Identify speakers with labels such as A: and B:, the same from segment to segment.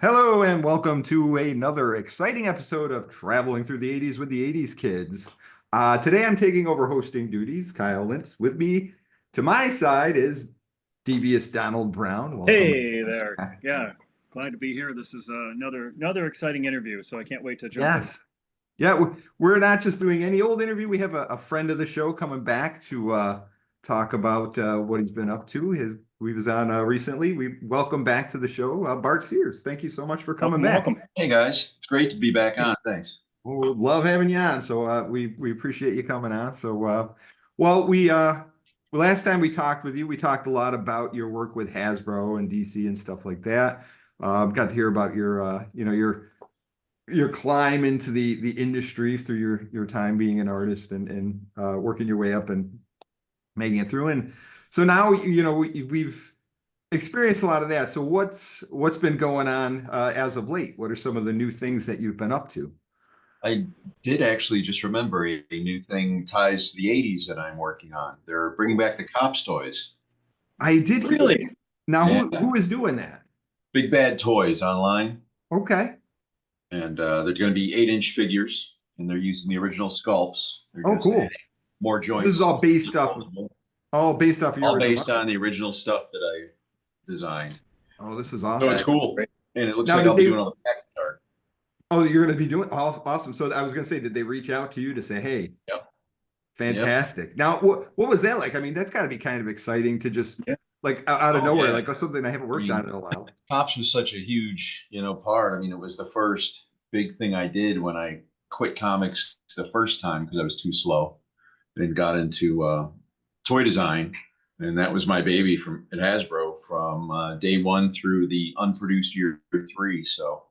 A: Hello and welcome to another exciting episode of Traveling Through the 80s with the 80s Kids. Today I'm taking over hosting duties, Kyle Lintz. With me to my side is devious Donald Brown. Welcome
B: Hey there.
A: back.
B: Yeah, glad to be here. This is another exciting interview, so I can't wait to jump in.
A: Yes. Yeah, we're not just doing any old interview. We have a friend of the show coming back to talk about what he's been up to. We was on recently. We welcome back to the show, Bart Sears. Thank you so much for coming
B: Welcome,
A: back.
B: welcome.
C: Hey guys, it's great to be back on. Thanks.
A: Well, we love having you on. So we appreciate you coming on. So well we last time we talked with you, we talked a lot about your work with Hasbro and DC and stuff like that. Got to hear about your your climb into the industry through your time being an artist and working your way up and making it through. And so now we've experienced a lot of that. So what's been going on as of late? What are some of the new things that you've been up to?
C: I did actually just remember a new thing ties to the 80s that I'm working on. They're bringing back the Cops toys.
A: I did hear that.
B: Really?
A: Now,
C: Yeah,
A: who is doing that?
C: Big Bad Toys online,
A: Okay.
C: and they're going to be 8-inch figures, and they're using the original sculpts. They're
A: Oh,
C: just
A: cool.
C: adding more
A: This is
C: joints,
A: all based off of your
C: all
A: original.
C: based on the original stuff that I designed.
A: Oh, this is
C: So it's
A: awesome.
C: cool, and it looks
A: Now,
C: like
A: did
C: I'll be
A: they?
C: doing all the package art.
A: Oh, you're going to be doing awesome. So I was going to say, did they reach out to you to say, "Hey,
C: Yep, yep.
A: fantastic"? Now, what was that like? I mean, that's got to be kind of exciting to just
B: Yeah.
A: like out of
C: Oh
A: nowhere,
C: yeah.
A: like something I haven't
C: I
A: worked
C: mean,
A: on in a while.
C: Cops was such a huge, part. I mean, it was the first big thing I did when I quit comics the first time because I was too slow and got into toy design. And that was my baby from at Hasbro from day one through the unproduced year three. So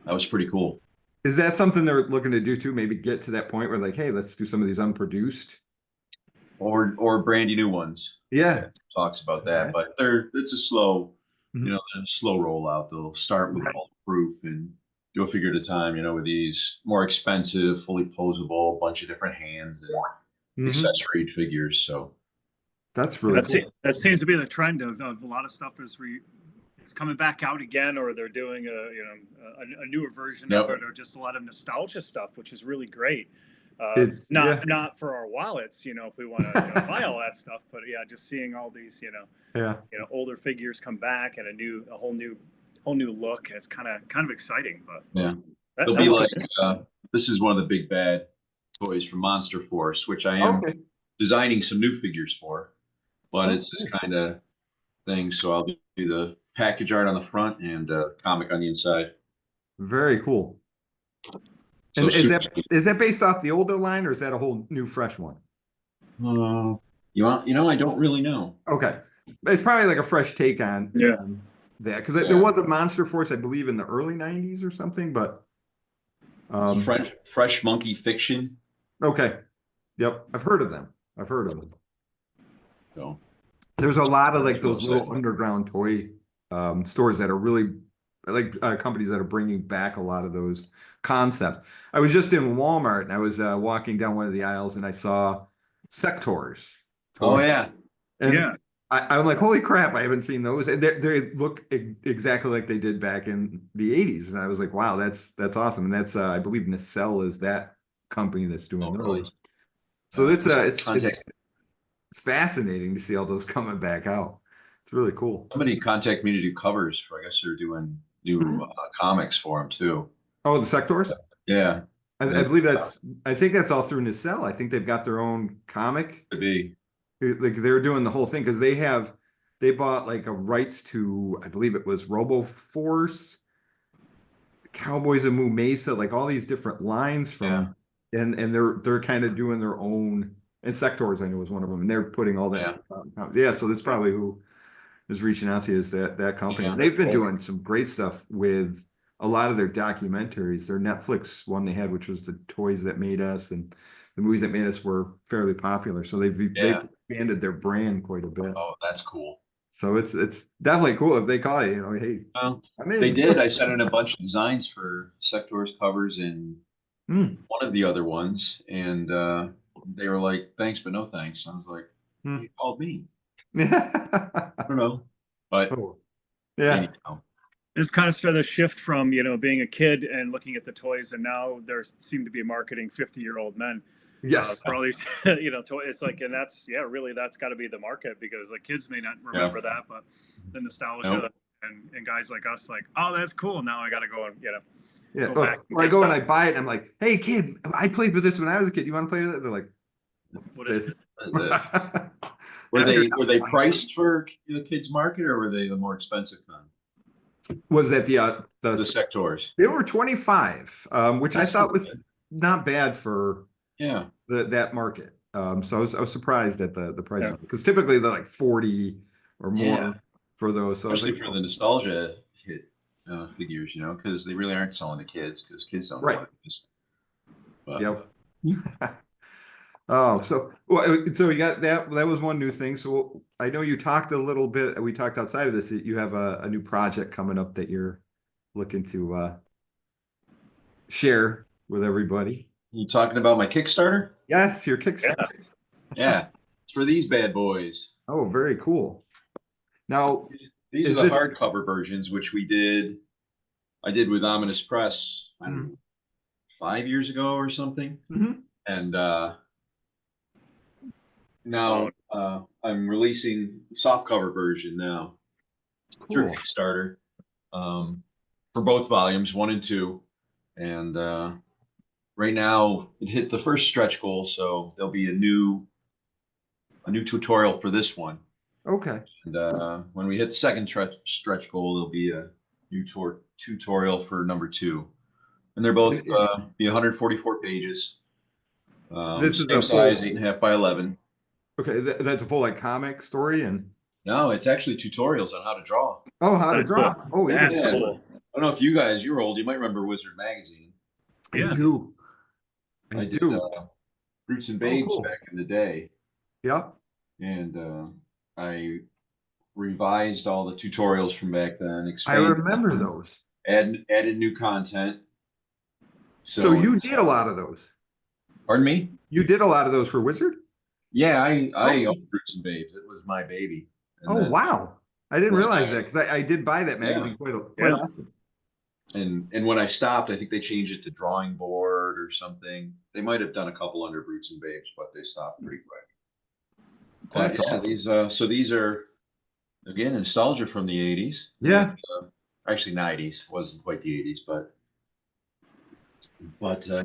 C: that was pretty cool.
A: Is that something they're looking to do too? Maybe get to that point where like, hey, let's do some of these unproduced.
C: Or brandy new ones.
A: Yeah.
C: Yeah, talks about that,
A: Okay.
C: but it's a slow,
A: Mhm.
C: a slow rollout. They'll start with
A: Right.
C: all proof and do a figure at a time. With these more expensive, fully posable, bunch of different hands and
A: Mhm.
C: accessory figures. So
A: That's
B: Yeah,
A: really cool.
B: that seems to be the trend of a lot of stuff it's coming back out again, or they're doing a newer version of
C: yep,
B: it, or just a lot of nostalgia stuff, which is really great.
A: It's yeah.
B: Not for our wallets, if we want to buy all that stuff, but yeah, just seeing all these
A: Yeah.
B: older figures come back and a whole new look. It's kind of exciting, but
C: yeah. They'll be
B: that's
C: like,
B: good.
C: uh, this is one of the big bad toys from Monster Force, which I am
A: Okay.
C: designing some new figures for, but
A: Oh,
C: it's this
A: cool.
C: kind of thing. So I'll do the package art on the front and comic on the inside.
A: Very cool. And
C: So super sweet.
A: is that based off the older line or is that a whole new fresh one?
C: Uh, I don't really know.
A: Okay. It's probably like a fresh take
B: Yeah.
A: on that because there
C: Yeah,
A: was a Monster Force, I believe, in the early 90s or something, but
C: it's a
A: um
C: fresh monkey fiction.
A: okay. Yep. I've heard of them. I've heard of them.
C: So
A: There's a lot of
C: that's
A: like
C: what I'll
A: those
C: say.
A: little underground toy stores that are really like companies that are bringing back a lot of those concepts. I was just in Walmart and I was walking down one of the aisles and I saw Sectors
C: Oh
A: toys.
C: yeah,
A: And
B: Yeah.
A: I'm like, holy crap, I haven't seen those. And they look exactly like they did back in the 80s. And I was like, wow, that's awesome. And that's I believe Nacelle is that company that's doing
C: oh really?
A: those. So it's
C: Contact
A: fascinating to see all those coming back out. It's really cool.
C: somebody contact me to do covers for. I guess they're doing new
A: Mhm.
C: comics for them too.
A: Oh, the Sectors?
C: Yeah,
A: I
C: that
A: believe I think that's all through Nacelle. I think they've got their own comic.
C: could be.
A: Like they're doing the whole thing because they bought like a rights to, I believe it was Robo Force, Cowboys of Moo Mesa, like all these different lines
C: Yeah,
A: from, and they're kind of doing their own, and Sectors I know was one of them, and they're putting all that
C: yeah,
A: stuff out. Yeah, so that's probably who is reaching out to you is that company.
C: yeah.
A: And they've been
C: Cool.
A: doing some great stuff with a lot of their documentaries. Their Netflix one they had, which was the toys that made us, and the movies that made us were fairly popular. So they've
C: Yeah.
A: expanded their brand quite a bit.
C: Oh, that's cool.
A: So it's definitely cool if they call you, hey,
C: Well,
A: I'm
C: they
A: in.
C: did. I sent in a bunch of designs for Sector's covers and
A: Hmm.
C: one of the other ones, and they were like, "Thanks, but no thanks." And I was like,
A: Hmm.
C: "You called me." I don't know, but
A: Oh, yeah.
C: anyhow.
B: It's kind of started the shift from, being a kid and looking at the toys, and now there seem to be marketing 50-year-old men
A: Yes.
B: for all these, toys. It's like, and really, that's got to be the market, because the kids may not remember that, but the nostalgia and guys like us, like, oh, that's cool. Now I got to go and,
A: Yeah.
B: go back.
A: Or I go and I buy it and I'm like, hey kid, I played with this when I was a kid. You want to play with it? They're like,
B: What is
A: this?
C: Were they priced for the kids market, or were they the more expensive kind?
A: Was that
C: The sectors?
A: They were 25, which I
C: That's
A: thought
C: not
A: was
C: bad.
A: not bad for
C: Yeah.
A: that market. So I was surprised at the price because typically they're like 40 or more for those. So
C: Especially
A: I was like,
C: for the nostalgia hit figures, because they really aren't selling to kids, because kids don't know what it is. But,
A: yep. Oh, so you got that. That was one new thing. So I know you talked a little bit. We talked outside of this. You have a new project coming up that you're looking to share with everybody.
C: You talking about my Kickstarter?
A: Yes, your Kickstarter.
C: Yeah, it's for these bad boys.
A: Oh, very cool. Now,
C: These are the hardcover versions, which I did with Ominous Press, I don't know, 5 years ago or something. And now I'm releasing softcover version now through Kickstarter for both volumes, 1 and 2. And right now it hit the first stretch goal, so there'll be a new tutorial for this one.
A: Okay.
C: And when we hit the second stretch goal, there'll be a new tutorial for number 2. And they're both be 144 pages. This is same size, 8.5 by 11.
A: Okay, that's a full like comic story, and
C: no, it's actually tutorials on how to draw.
A: Oh, how to draw. Oh,
B: that's cool.
C: I don't know if you were old. You might remember Wizard Magazine.
A: I do.
C: I did Roots and Babes back in the day.
A: Yep.
C: And I revised all the tutorials from back then.
A: I remember those.
C: Added new content.
A: So you did a lot of those.
C: Pardon me?
A: You did a lot of those for Wizard?
C: Yeah, I owned Roots and Babes. It was my baby.
A: And wow. I didn't realize that, because I did buy that magazine quite often.
C: And when I stopped, I think they changed it to Drawing Board or something. They might have done a couple under Roots and Babes, but they stopped pretty quick. But awesome. These are, again, nostalgia from the 80s.
A: Yeah.
C: Actually 90s, wasn't quite the 80s, but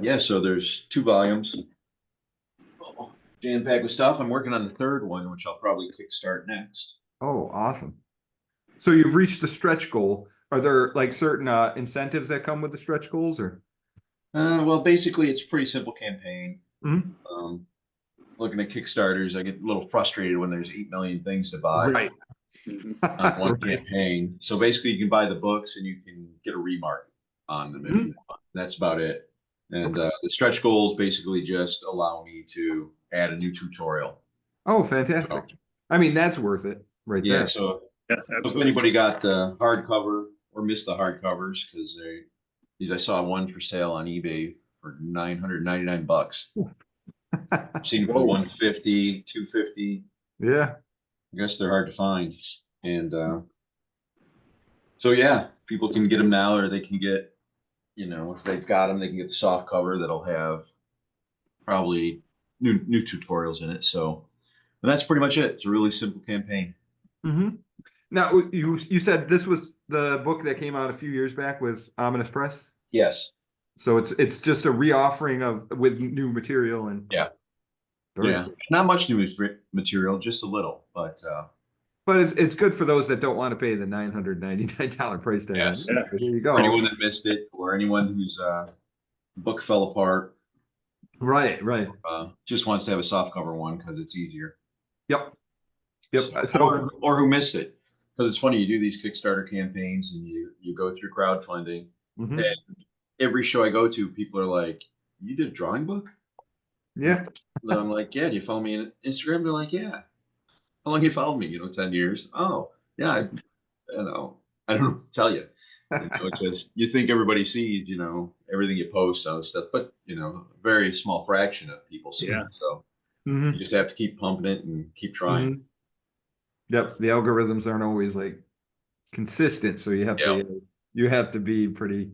C: yeah, so there's 2 volumes. Jam-packed with stuff. I'm working on the 3rd one, which I'll probably kickstart next.
A: Oh, awesome. So you've reached the stretch goal. Are there like certain incentives that come with the stretch goals, or?
C: Well, basically it's a pretty simple campaign. Looking at Kickstarters, I get a little frustrated when there's 8 million things to buy on one campaign. So basically you can buy the books and you can get a remark on them if you want. That's about it. And the stretch goals basically just allow me to add a new tutorial.
A: Oh, fantastic. I mean, that's worth it there.
C: Yeah, so if anybody got the hardcover or missed the hardcovers, because I saw one for sale on eBay for $999. I've seen them for $150, $250.
A: Yeah.
C: I guess they're hard to find. And so yeah, people can get them now, or they can get, if they've got them, they can get the soft cover that'll have probably new tutorials in it. So, and that's pretty much it. It's a really simple campaign.
A: Now, you said this was the book that came out a few years back with Ominous Press?
C: Yes.
A: So it's just a reoffering with new material and
C: not much new material, just a little, but
A: it's good for those that don't want to pay the $999 price tag.
C: Yes.
A: Here you go.
C: For anyone that missed it, or anyone whose book fell apart.
A: Right.
C: Just wants to have a softcover one because it's easier.
A: Yep.
C: So or who missed it. Because it's funny, you do these Kickstarter campaigns and you go through crowdfunding, and every show I go to, people are like, "You did a drawing book?"
A: Yeah.
C: And I'm like, "Yeah." Do you follow me on Instagram? They're like, "Yeah." How long you followed me? 10 years. Oh, yeah. I don't know what to tell you. Just you think everybody sees, everything you post on stuff, but a very small fraction of people see it. So you just have to keep pumping it and keep trying.
A: Yep. The algorithms aren't always like consistent, so you have to you have to be pretty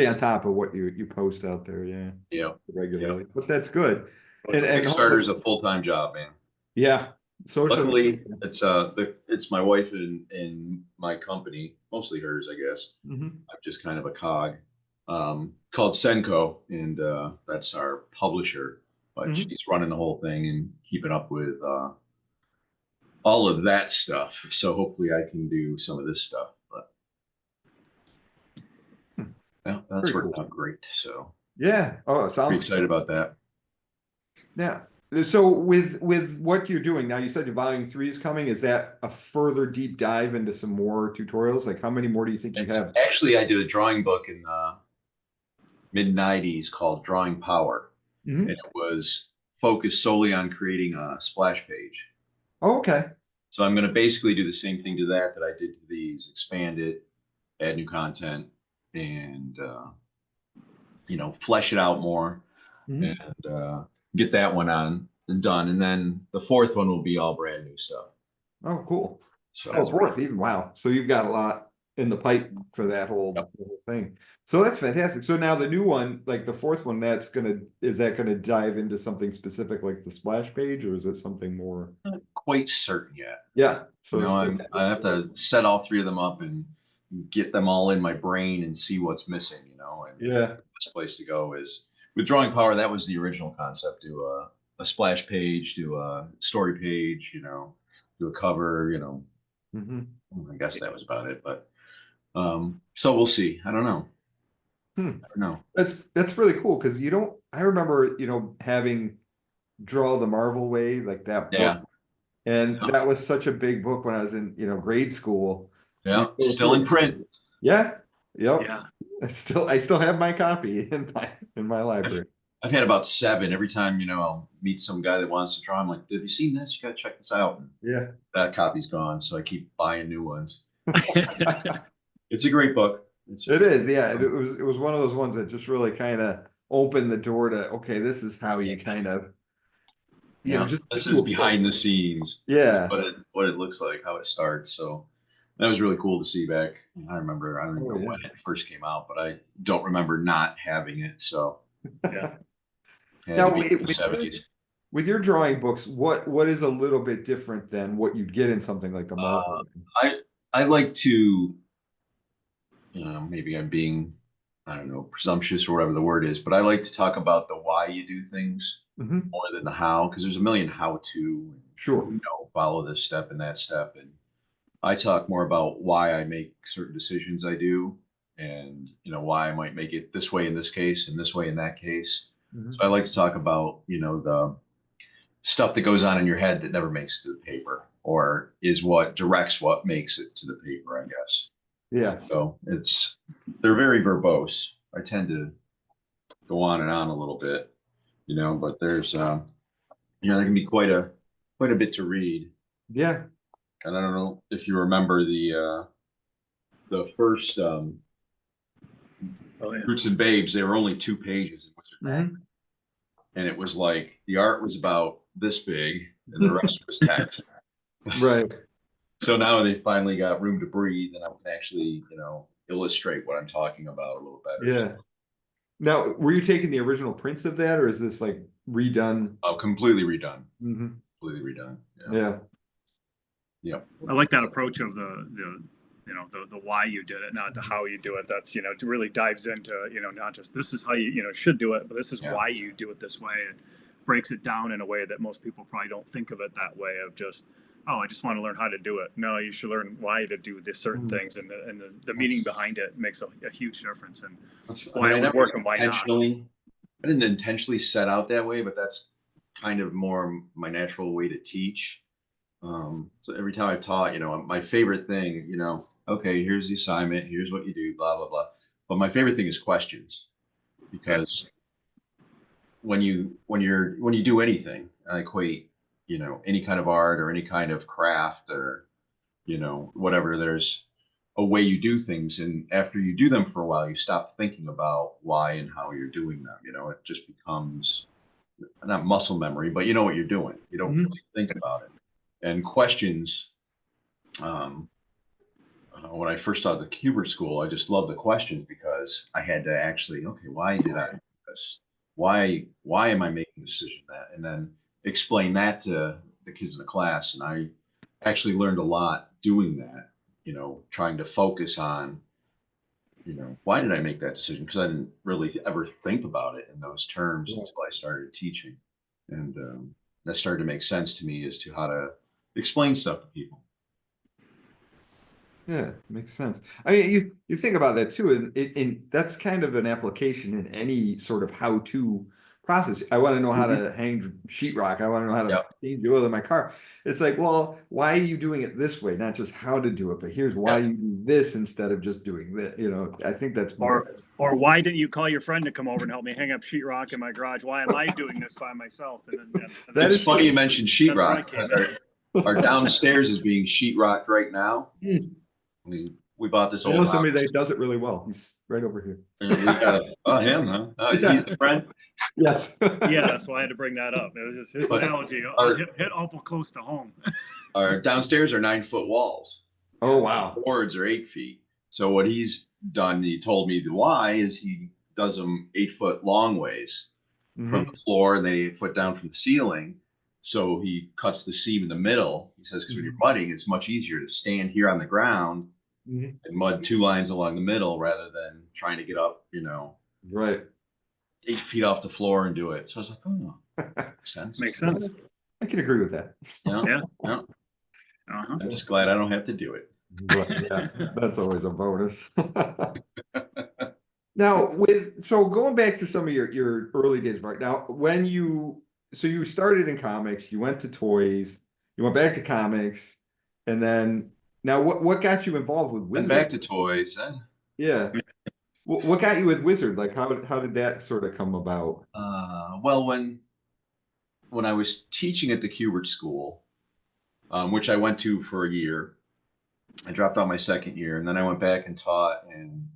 A: on top of what you post out there, yeah,
C: Yeah.
A: regularly. But that's good.
C: And
A: And
C: Kickstarter is a full-time job, man.
A: yeah, social.
C: Luckily, it's my wife and my company, mostly hers, I guess.
A: Mhm.
C: I'm just kind of a cog, called Senko, and that's our publisher. But
A: Mhm.
C: she's running the whole thing and keeping up with all of that stuff. So hopefully, I can do some of this stuff. But yeah, that's
A: Very
C: working
A: cool.
C: out great. So
A: Yeah. Oh, it
C: pretty
A: sounds
C: excited about that.
A: yeah. So with what you're doing now, you said your volume 3 is coming. Is that a further deep dive into some more tutorials? Like how many more do you think you have?
C: Actually, I did a drawing book in mid '90s called Drawing Power, and
A: Mhm.
C: it was focused solely on creating a splash page.
A: Oh, okay.
C: So I'm going to basically do the same thing to that I did to these, expand it, add new content, and flesh it out more,
A: Mhm.
C: and get that one on and done. And then the fourth one will be all brand new stuff.
A: Oh, cool. Oh,
C: So
A: fourth, even wow. So you've got a lot in the pipe for that
C: yep.
A: whole thing. So that's fantastic. So now the new one, like the fourth one, is that gonna dive into something specific like the splash page, or is it something more?
C: Not quite certain yet.
A: Yeah. So
C: I have to set all three of them up and get them all in my brain and see what's missing, and
A: yeah.
C: the best place to go is with Drawing Power. That was the original concept. Do a splash page, do a story page, do a cover,
A: Mhm.
C: I guess that was about it. But so we'll see. I don't know.
A: Hmm.
C: I don't know.
A: That's really cool because you don't. I remember having Draw the Marvel Way like that book,
C: Yeah.
A: and
C: Yeah.
A: that was such a big book when I was in grade school.
C: Yeah.
A: You go
C: Still
A: through
C: in
A: it.
C: print.
A: Yeah. Yep.
B: Yeah.
A: I still have my copy in my library.
C: I've had about 7. Every time, I'll meet some guy that wants to draw. I'm like, have you seen this? You got to check this out. And
A: Yeah.
C: that copy's gone. So I keep buying new ones. It's a great book.
A: It is, yeah. It was one of those ones that just really kind of opened the door to okay, this is how you kind of
C: Yeah,
A: just
C: this
A: do
C: is
A: a book.
C: behind the scenes. This is
A: Yeah.
C: what it looks like, how it starts. So that was really cool to see back. I don't even
A: Oh
C: know
A: yeah.
C: when it first came out, but I don't remember not having it. So
B: Yeah.
C: it had
A: Now
C: to be in the
A: with your,
C: '70s.
A: with your drawing books, what is a little bit different than what you'd get in something like the
C: Uh,
A: Marvel?
C: I like to, maybe I'm being, I don't know, presumptuous or whatever the word is, but I like to talk about the why you do things
A: Hmm.
C: more than the how, because there's a million how to,
A: Sure.
C: follow this step and that step. And I talk more about why I make certain decisions I do, and why I might make it this way in this case and this way in that case.
A: Hmm.
C: So I like to talk about the stuff that goes on in your head that never makes it to the paper, or is what directs what makes it to the paper, I guess.
A: Yeah.
C: So they're very verbose. I tend to go on and on a little bit, but there's there can be quite a bit to read.
A: Yeah.
C: And I don't know if you remember the first
B: Oh, yeah.
C: Roots and Babes. They were only 2 pages in Wizard Mag,
A: Hmm.
C: and it was like the art was about this big, and the rest was text.
A: Right.
C: So now they finally got room to breathe, and I can actually illustrate what I'm talking about a little better.
A: Yeah. Now, were you taking the original prints of that, or is this like redone?
C: Oh, completely redone.
A: Hmm.
C: Completely redone. Yeah.
A: Yeah.
C: Yep.
B: I like that approach of the why you did it, not the how you do it. That's it really dives into not just this is how you should do it, but this is
C: Yeah.
B: why you do it this way, and breaks it down in a way that most people probably don't think of it that way, of just, oh, I just want to learn how to do it. No, you should learn why to do this certain things, and the meaning behind it makes a huge difference, and why it would work and why not.
C: I didn't intentionally set out that way, but that's kind of more my natural way to teach. So every time I taught, my favorite thing, okay, here's the assignment, here's what you do, blah, blah, blah. But my favorite thing is questions, because when you do anything, I equate, any kind of art or any kind of craft or, whatever, there's a way you do things. And after you do them for a while, you stop thinking about why and how you're doing them. It just becomes not muscle memory, but you know what you're doing. You don't
A: Mhm.
C: really think about it. And questions when I first started the Kubert school, I just loved the questions because I had to actually, okay, why did I do this? Why am I making the decision that? And then explain that to the kids in the class. And I actually learned a lot doing that, trying to focus on, why did I make that decision? Because I didn't really ever think about it in those terms
A: Yeah.
C: until I started teaching. And that started to make sense to me as to how to explain stuff to people.
A: Yeah, makes sense. I mean, you think about that too, and that's kind of an application in any sort of how-to process. I want to know how to hang sheetrock. I want to know how to
C: Yep.
A: change the oil in my car. It's like, well, why are you doing it this way? Not just how to do it, but here's why
C: Yep.
A: you do this instead of just doing that. I think that's more.
B: Or why didn't you call your friend to come over and help me hang up sheetrock in my garage? Why am I doing this by myself? And then
A: That
C: It's
A: is
C: funny
A: true.
C: you mentioned
B: That's where I
C: sheetrock
B: came
C: because our downstairs is being sheetrocked right now. We bought this
A: I
C: old
A: know
C: house.
A: somebody that does it really well. He's right over here.
C: And we got him, huh?
A: Yeah.
C: He's the friend.
A: Yes.
B: Yeah, that's why I had to bring that up. It was just his
C: But
B: analogy hit awful close to home.
C: Our downstairs are 9-foot walls.
A: Oh, wow.
C: Boards are 8 feet. So what he's done, he told me the why is he does them 8-foot long ways from the floor and then 8 foot down from the ceiling. So he cuts the seam in the middle. He says, because when you're mudding, it's much easier to stand here on the ground and mud 2 lines along the middle rather than trying to get up,
A: Right.
C: 8 feet off the floor and do it. So I was like, oh, makes sense.
B: Makes sense.
A: I can agree with that.
C: Yeah.
B: Uh-huh.
C: I'm just glad I don't have to do it.
A: But, yeah, that's always a bonus. Now, so going back to some of your early days, right now, so you started in comics, you went to toys, you went back to comics, and then now what got you involved with
C: And
A: Wizard?
C: back to toys.
A: Yeah. What got you with Wizard? Like how did that sort of come about?
C: Well, when I was teaching at the Kubert School, which I went to for a year, I dropped out my second year, and then I went back and taught in,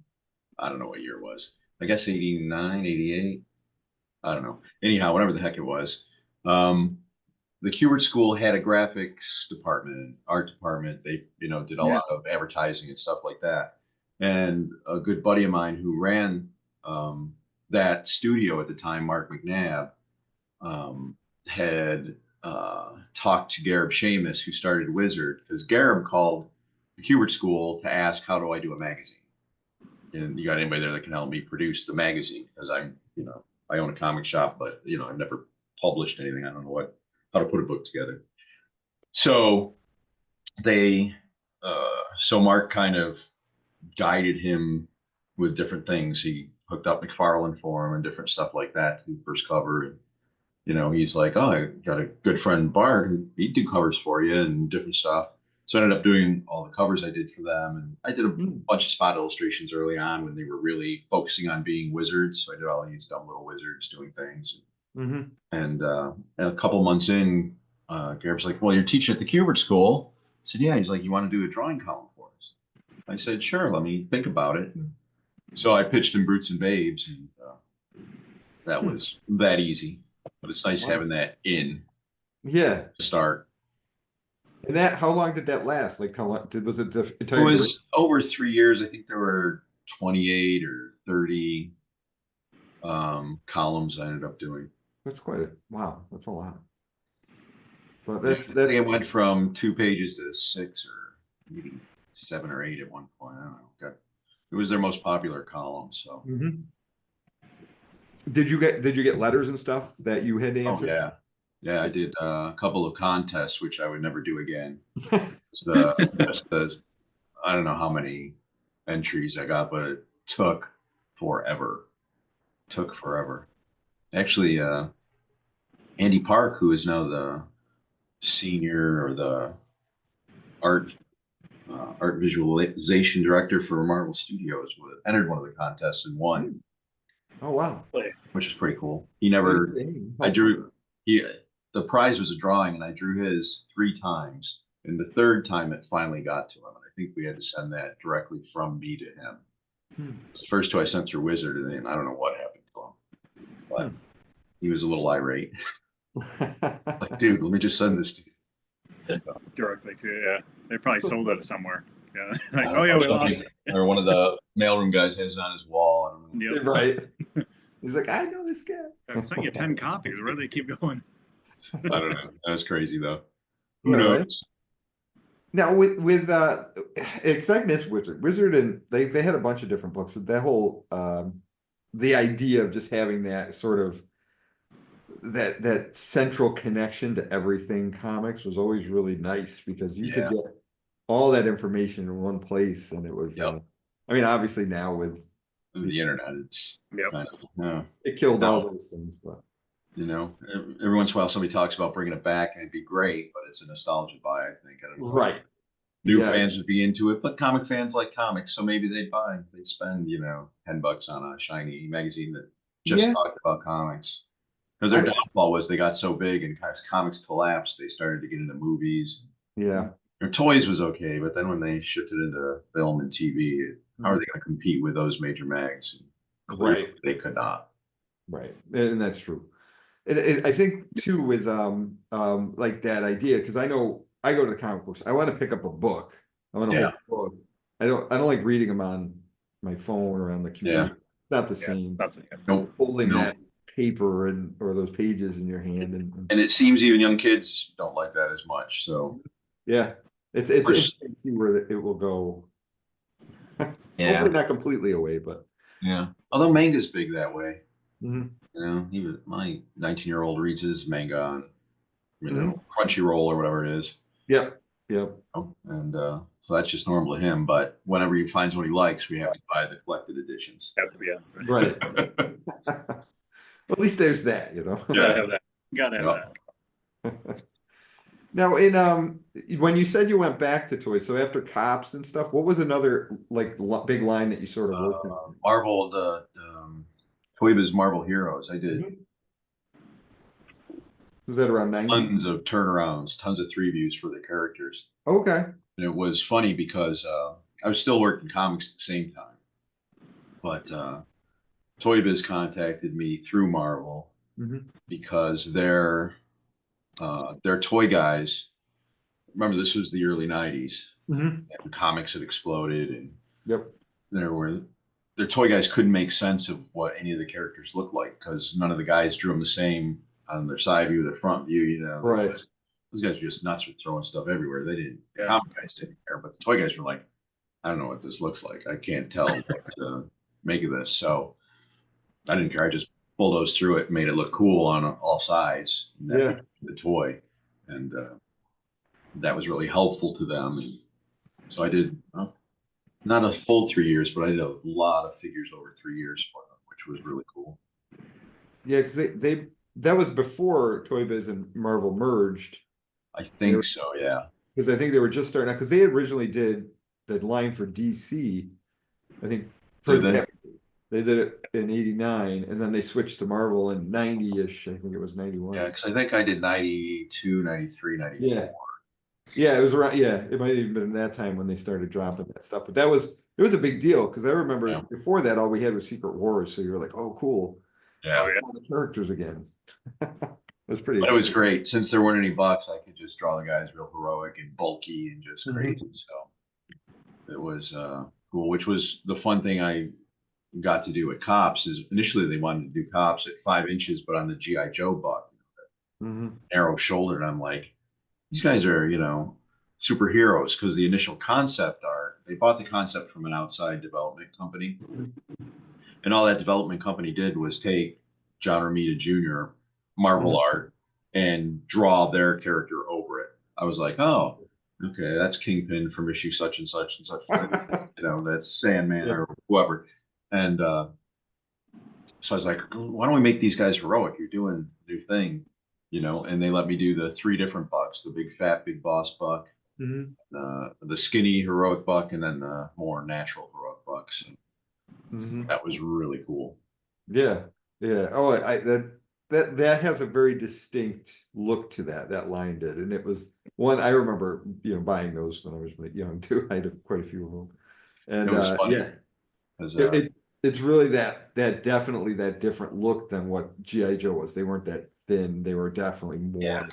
C: I don't know what year it was. I guess 89, 88. I don't know. Anyhow, whatever the heck it was. The Kubert School had a graphics department, art department. They, did a lot of advertising and stuff like that. And a good buddy of mine who ran that studio at the time, Mark McNabb, had talked to Gareb Shamus, who started Wizard, because Gareb called the Kubert School to ask, how do I do a magazine? And you got anybody there that can help me produce the magazine? Because I'm, I own a comic shop, but I've never published anything. I don't know how to put a book together. So so Mark kind of guided him with different things. He hooked up McFarlane for him and different stuff like that to first cover. And he's like, oh, I got a good friend Bart who he'd do covers for you and different stuff. So I ended up doing all the covers I did for them. And I did a bunch of spot illustrations early on when they were really focusing on being wizards. So I did all these dumb little wizards doing things. And a couple months in, Gareb's like, well, you're teaching at the Kubert School. I said, yeah. He's like, you want to do a drawing column for us? I said, sure, let me think about it. And so I pitched in Brutes and Babes, and that was that easy. But it's nice having that in.
A: Yeah.
C: Start.
A: And how long did that last? Like how long was it?
C: It was over 3 years. I think there were 28 or 30 columns I ended up doing.
A: That's wow. That's a lot. But
C: I think it went from 2 pages to 6 or maybe 7 or 8 at one point. I don't know. It was their most popular column. So.
A: Did you get letters and stuff that you had to answer?
C: Oh yeah. I did a couple of contests, which I would never do again. Just I don't know how many entries I got, but it took forever. Actually, Andy Park, who is now the senior or the art visualization director for Marvel Studios, entered one of the contests and won.
A: Oh wow!
C: Which is pretty cool. The prize was a drawing, and I drew his 3 times. And the 3rd time, it finally got to him. And I think we had to send that directly from me to him. The first 2 I sent through Wizard, and then I don't know what happened to him. But he was a little irate. Like, dude, let me just send this to you.
B: Directly to you. Yeah, they probably sold it somewhere. Yeah. Like, oh yeah, we lost it.
C: Or one of the mailroom guys has it on his wall. I don't know.
B: Yep.
A: Right. He's like, I know this guy.
B: I sent you 10 copies. Where do they keep going?
C: I don't know. That was crazy though. Who
A: Yeah,
C: knows?
A: right. Now with except Miss Wizard, and they had a bunch of different books. That whole the idea of just having that sort of that central connection to everything comics was always really nice, because you could get all that information in one place, and it was I mean, obviously now with
C: the internet, it's
A: it killed all those things, but
C: you know, every once in a while somebody talks about bringing it back and it'd be great, but it's a nostalgia buy, I think. I don't know.
A: right.
C: New fans would be into it, but comic fans like comics, so maybe they'd spend, you know, $10 on a shiny magazine that just talked about comics. Because their downfall was they got so big and comics collapsed, they started to get into movies.
A: Yeah.
C: Their toys was okay, but then when they shifted into film and TV, how are they going to compete with those major mags? Clearly, they could not.
A: Right, and that's true. I think too with like that idea, because I know I go to the comic books. I want to pick up a book. I want to hold a book. I don't like reading them on my phone or on the computer.
C: Yeah.
A: It's not the same.
C: Nope.
A: Holding that paper or those pages in your hand,
C: and it seems even young kids don't like that as much. So
A: yeah, it's interesting to see where it will go. Hopefully not completely away, but
C: although manga's big that way.
A: Mm-hmm.
C: You know, even my 19-year-old reads his manga on, you know, Crunchyroll or whatever it is.
A: Yep.
C: And so that's just normal to him. But whenever he finds what he likes, we have to buy the collected editions.
B: Have to be
A: right. At least there's that, you know.
B: Gotta have that. Gotta have that.
A: Now, in when you said you went back to toys, so after Cops and stuff, what was another like big line that you sort of worked on?
C: Marvel, the Toy Biz Marvel Heroes. I did.
A: Was that around 90?
C: Tons of turnarounds, tons of 3 views for the characters.
A: Okay.
C: And it was funny because I was still working comics at the same time, but Toy Biz contacted me through Marvel because their toy guys. Remember, this was the early 90s. And comics had exploded, and their toy guys couldn't make sense of what any of the characters looked like, because none of the guys drew them the same on their side view, their front view. You know, those guys were just nuts for throwing stuff everywhere. They didn't. Comic guys didn't care, but the toy guys were like, I don't know what this looks like. I can't tell what to make of this. So I didn't care. I just bulldozed through it, made it look cool on all sides. The toy, and that was really helpful to them. And so I did not a full 3 years, but I did a lot of figures over 3 years for them, which was really cool.
A: Yeah, because they that was before Toy Biz and Marvel merged.
C: I think so, yeah.
A: Because I think they were just starting out, because they originally did the line for DC. I think they did it in 89, and then they switched to Marvel in 90-ish. I think it was 91.
C: Yeah, because I think I did 92, 93, 94.
A: Yeah, it was around. Yeah, it might have even been that time when they started dropping that stuff. But it was a big deal, because I remember before that, all we had was Secret Wars. So you were like, oh, cool.
C: Yeah.
A: All the characters again. It was pretty.
C: But it was great. Since there weren't any bucks, I could just draw the guys real heroic and bulky and just crazy. So it was cool, which was the fun thing I got to do at Cops. Is initially they wanted to do Cops at 5 inches, but on the G.I. Joe buck, narrow shoulder. And I'm like, these guys are, you know, superheroes, because the initial concept art, they bought the concept from an outside development company. And all that development company did was take John Romita Jr. Marvel art and draw their character over it. I was like, oh, okay, that's Kingpin from issue such and such and such. You know, that's Sandman or whoever. And so I was like, why don't we make these guys heroic? You're doing a new thing, you know. And they let me do the 3 different bucks: the big fat big boss buck, the skinny heroic buck, and then the more natural heroic bucks. That was really cool.
A: Yeah. Oh, that has a very distinct look to that line did, and it was one I remember, you know, buying those when I was young too. I had quite a few of them, and
C: it was funny.
A: It's really that different look than what G.I. Joe was. They weren't that thin. They were definitely more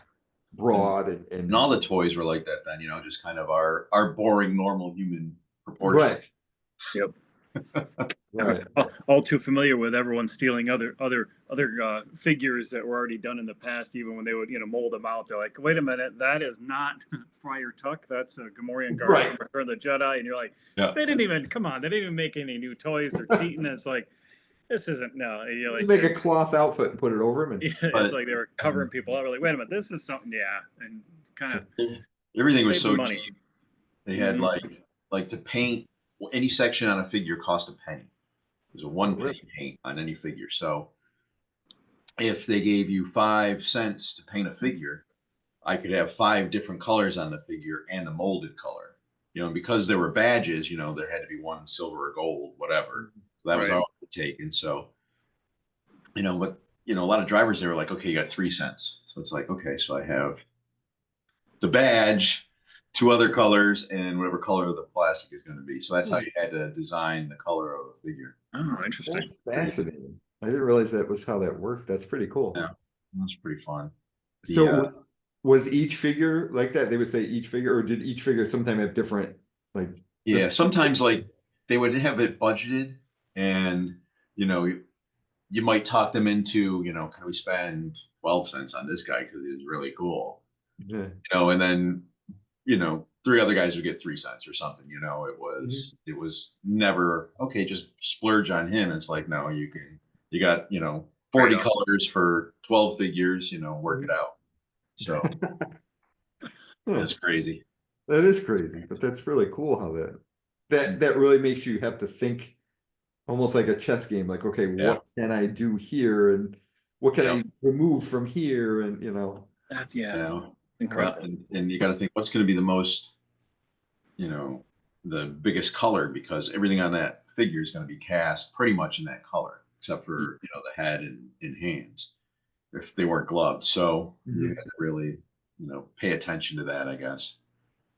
A: broad
C: And all the toys were like that then, you know, just kind of our boring, normal human proportion.
A: right,
B: Yep.
A: right.
B: All too familiar with everyone stealing other figures that were already done in the past. Even when they would mold them out, they're like, wait a minute, that is not Friar Tuck. That's a Gamorrean guard
A: Right.
B: from Return of the Jedi. And you're like,
C: Yeah.
B: they didn't even make any new toys. They're cheating. It's like, this isn't no. And you're
A: Just
B: like,
A: make a cloth outfit and put it over him, and
B: it's
C: But-
B: like they were covering people up. We're like, wait a minute, this is something, and kind of
C: Everything was
B: Save
C: so
B: the money.
C: cheap. They had
B: Mhm.
C: like to paint any section on a figure cost a penny. It was a 1
A: really?
C: penny paint on any figure. So if they gave you 5 cents to paint a figure, I could have 5 different colors on the figure and a molded color. You know, because there were badges, you know, there had to be one silver or gold, whatever. So that was
B: Right.
C: all taken. So, but a lot of drivers, they were like, okay, you got 3 cents. So it's like, okay, so I have the badge, 2 other colors, and whatever color the plastic is going to be. So that's how you had to design the color of a figure.
B: Oh, interesting.
A: That's fascinating. I didn't realize that was how that worked. That's pretty cool.
C: Yeah. That's pretty fun.
A: So
C: Yeah.
A: was each figure like that? They would say each figure, or did each figure sometime have different, like?
C: Yeah, sometimes like they would have it budgeted, and you might talk them into, can we spend 12 cents on this guy because he's really cool,
A: Yeah.
C: and then 3 other guys would get 3 cents or something. It was never okay, just splurge on him. It's like, no, you got 40
B: Right.
C: colors for 12 figures, work it out. So
A: Huh.
C: that's crazy.
A: That is crazy, but that's really cool how that really makes you have to think almost like a chess game. Like, okay,
C: Yeah.
A: what can I do here, and what can
C: Yeah.
A: I remove from here, and
B: That's
C: Incredible.
B: incredible.
C: And you got to think what's going to be the most, the biggest color, because everything on that figure is going to be cast pretty much in that color, except for, the head and hands, if they weren't gloved. So you had to really, pay attention to that, I guess.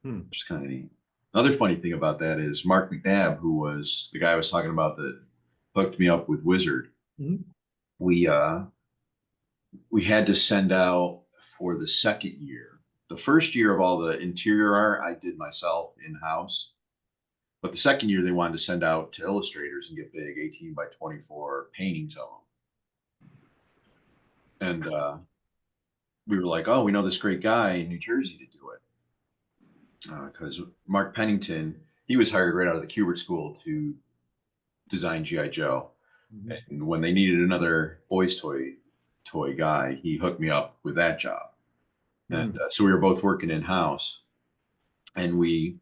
C: Which is kind of neat. Another funny thing about that is Mark McNabb, who was the guy I was talking about that hooked me up with Wizard.
A: Mhm.
C: We had to send out for the second year. The first year of all the interior art I did myself in-house. But the second year they wanted to send out to illustrators and get big 18 by 24 paintings of them. And we were like, oh, we know this great guy in New Jersey to do it. Because Mark Pennington, he was hired right out of the Kubert School to design G.I. Joe. And when they needed another boys toy guy, he hooked me up with that job. And so we were both working in-house, and we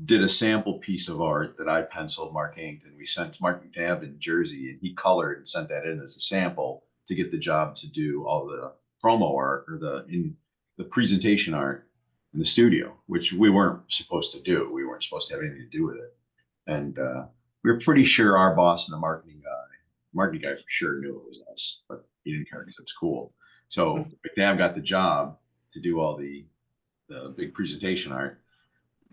C: did a sample piece of art that I penciled, Mark inked, and we sent to Mark McNabb in Jersey, and he colored and sent that in as a sample to get the job to do all the promo art or the presentation art in the studio, which we weren't supposed to do. We weren't supposed to have anything to do with it. And we were pretty sure our boss and the marketing guy for sure knew it was us, but he didn't care because it was cool. So McNabb got the job to do all the big presentation art.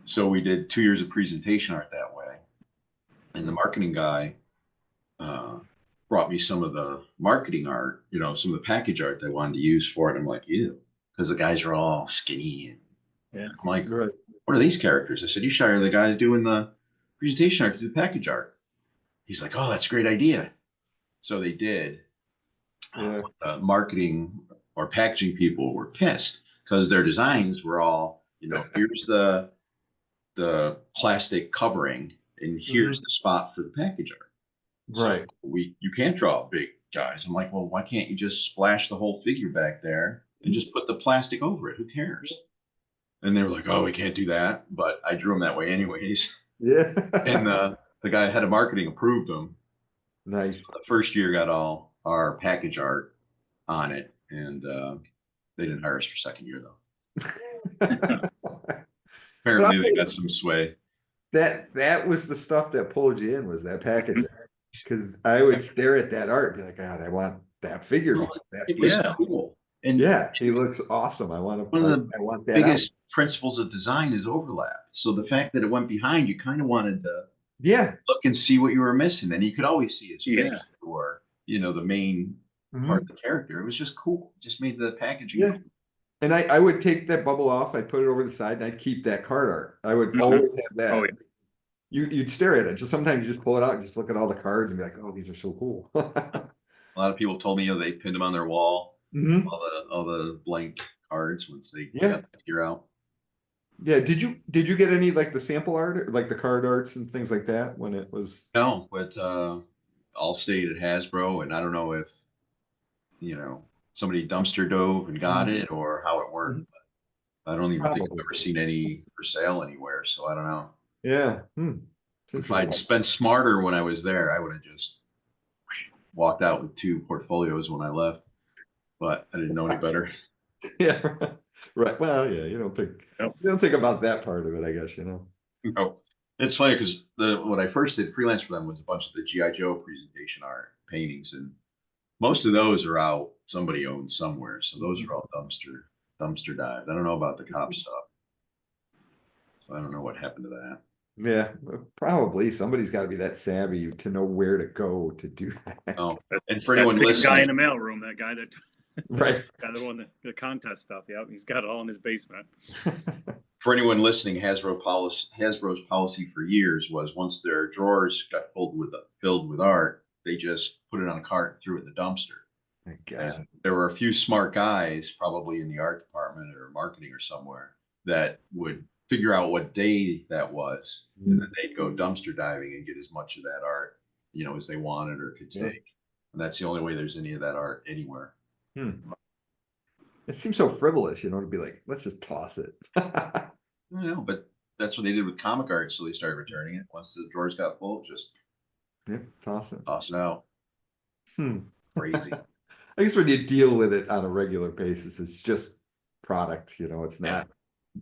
C: So we did 2 years of presentation art that way. And the marketing guy brought me some of the marketing art, some of the package art they wanted to use for it. I'm like, ew, because the guys are all skinny. And I'm like,
A: Right.
C: what are these characters? I said, you should hire the guys doing the presentation art to do the package art. He's like, oh, that's a great idea. So they did.
A: Yeah.
C: Marketing or packaging people were pissed because their designs were all, here's the plastic covering, and here's the spot for the package art.
A: Right.
C: So you can't draw big guys. I'm like, well, why can't you just splash the whole figure back there and just put the plastic over it? Who cares? And they were like, oh, we can't do that. But I drew them that way anyways.
A: Yeah.
C: And the guy head of marketing approved them.
A: Nice.
C: The first year got all our package art on it, and they didn't hire us for second year though. Apparently they got some sway.
A: That was the stuff that pulled you in, was that package, because I would stare at that art and be like, God, I want that figure.
C: It was cool. And
A: yeah, he looks awesome. I want
C: one of the
A: I want that
C: biggest principles of design is overlap. So the fact that it went behind, you kind of wanted to look and see what you were missing, and you could always see his face or the main part of the character. It was just cool. It just made the packaging cool.
A: And I would take that bubble off, I'd put it over the side, and I'd keep that card art. I would
B: Mhm.
A: always have that.
B: Oh, yeah.
A: You'd stare at it. Just sometimes you just pull it out and just look at all the cards and be like, oh, these are so cool.
C: A lot of people told me, you know, they pinned them on their wall,
A: Hmm.
C: all the blank cards once they
A: Yeah.
C: got the figure out.
A: Yeah. Did you get any like the sample art, or, like the card arts and things like that when it was?
C: No, but all stayed at Hasbro, and I don't know if, you know, somebody dumpster dove and got
A: Mhm.
C: it or how it worked. I don't even think I've
A: Probably.
C: ever seen any for sale anywhere, so I don't know.
A: Yeah. It's
C: If
A: interesting.
C: I'd been smarter when I was there, I would have just walked out with 2 portfolios when I left, but I didn't know any better.
A: Yeah. Right. Well, yeah,
B: Yep.
A: you don't think about that part of it, I guess, you know.
C: No. It's funny because the what I first did freelance for them was a bunch of the GI Joe presentation art paintings, and most of those are out. Somebody owns somewhere, so those are all dumpster dived. I don't know about the cop stuff. So I don't know what happened to that.
A: Yeah, probably somebody's got to be that savvy to know where to go to do that.
C: Oh, and for
B: That
C: anyone
B: same guy in
C: listening,
B: the mailroom, that guy that
A: Right.
B: got it on the contest stuff. Yeah, he's got it all in his basement.
C: Hasbro's policy for years was once their drawers got filled with art, they just put it on a cart and threw it in the dumpster.
A: My gosh.
C: And there were a few smart guys, probably in the art department or marketing or somewhere, that would figure out what day that was, and then they'd go dumpster diving and get as much of that art, you know, as they wanted or could
A: Yeah.
C: take. And that's the only way there's any of that art anywhere.
A: It seems so frivolous, to be like, let's just toss it.
C: I don't know, but that's what they did with comic art, so they started returning it. Once the drawers got full, just
A: Yeah, toss it.
C: toss it out.
A: Hmm.
C: Crazy.
A: I guess when you deal with it on a regular basis, it's just product, it's
C: Yeah.
A: not,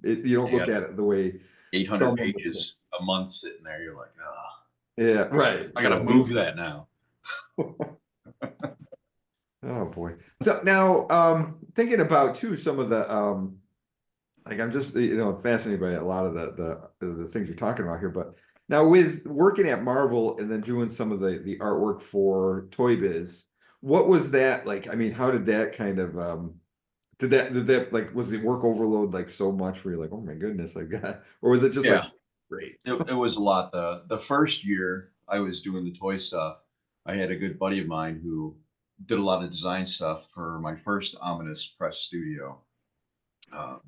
A: you don't
C: You
A: look
C: got
A: at it the way
C: 800
A: someone would say.
C: pages a month sitting there. You're like, oh,
A: Yeah, right.
C: I gotta move that now.
A: Oh boy. So now, thinking about too some of the like I'm just fascinated by a lot of the things you're talking about here. But now with working at Marvel and then doing some of the artwork for Toy Biz, what was that like? I mean, how did that kind of did that like was the work overload like so much where you're like, oh my goodness, I've got, or was it just like
C: Yeah,
A: great?
C: it was a lot. The first year I was doing the toy stuff, I had a good buddy of mine who did a lot of design stuff for my first Ominous Press studio. Um,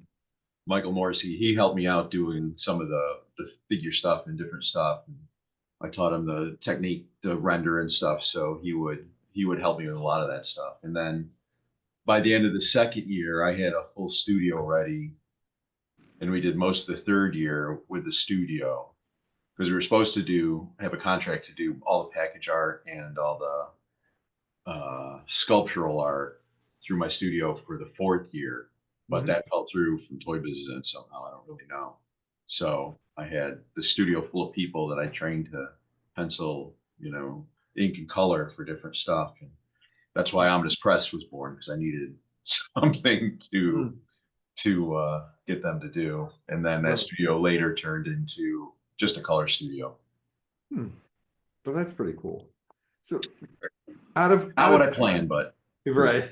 C: Michael Morris, he helped me out doing some of the figure stuff and different stuff. I taught him the technique to render and stuff, so he would help me with a lot of that stuff. And then by the end of the second year, I had a full studio ready, and we did most of the third year with the studio because we were supposed to have a contract to do all the package art and all the sculptural art through my studio for the fourth year, but
A: Mhm.
C: that fell through from Toy Business and somehow I don't really know. So I had the studio full of people that I trained to pencil, ink and color for different stuff. And that's why Omnibus Press was born because I needed something to
A: Hmm.
C: get them to do. And then that
A: Right.
C: studio later turned into just a color studio.
A: Hmm. But that's pretty cool. So out of
C: Not what I planned, but
A: right.